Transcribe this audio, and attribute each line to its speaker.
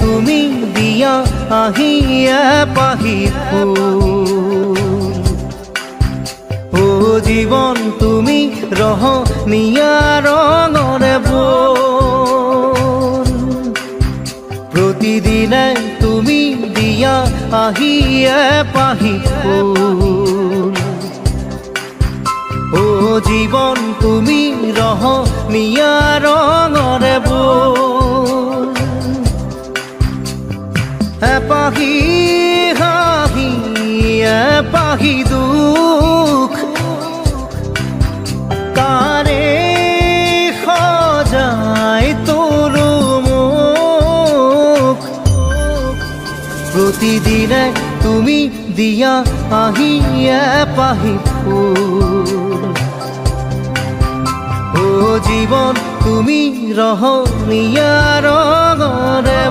Speaker 1: তুমি দিয়া আহিয়া পাহি ফুল। ও জীবন তুমি ৰহনীয়া ৰঙৰে বোল। প্ৰতিদিনে তুমি দিয়া আহিয়া পাহি ফুল। ও জীবন তুমি ৰহনীয়া ৰঙৰে বোল। এপাহি হাঁহি এপাহি দুখ কাৰে সজায় তোৰ মুখ। প্ৰতিদিনে তুমি দিয়া আহিয়া পাহি ফুল। ও জীবন তুমি ৰহনীয়া ৰঙৰে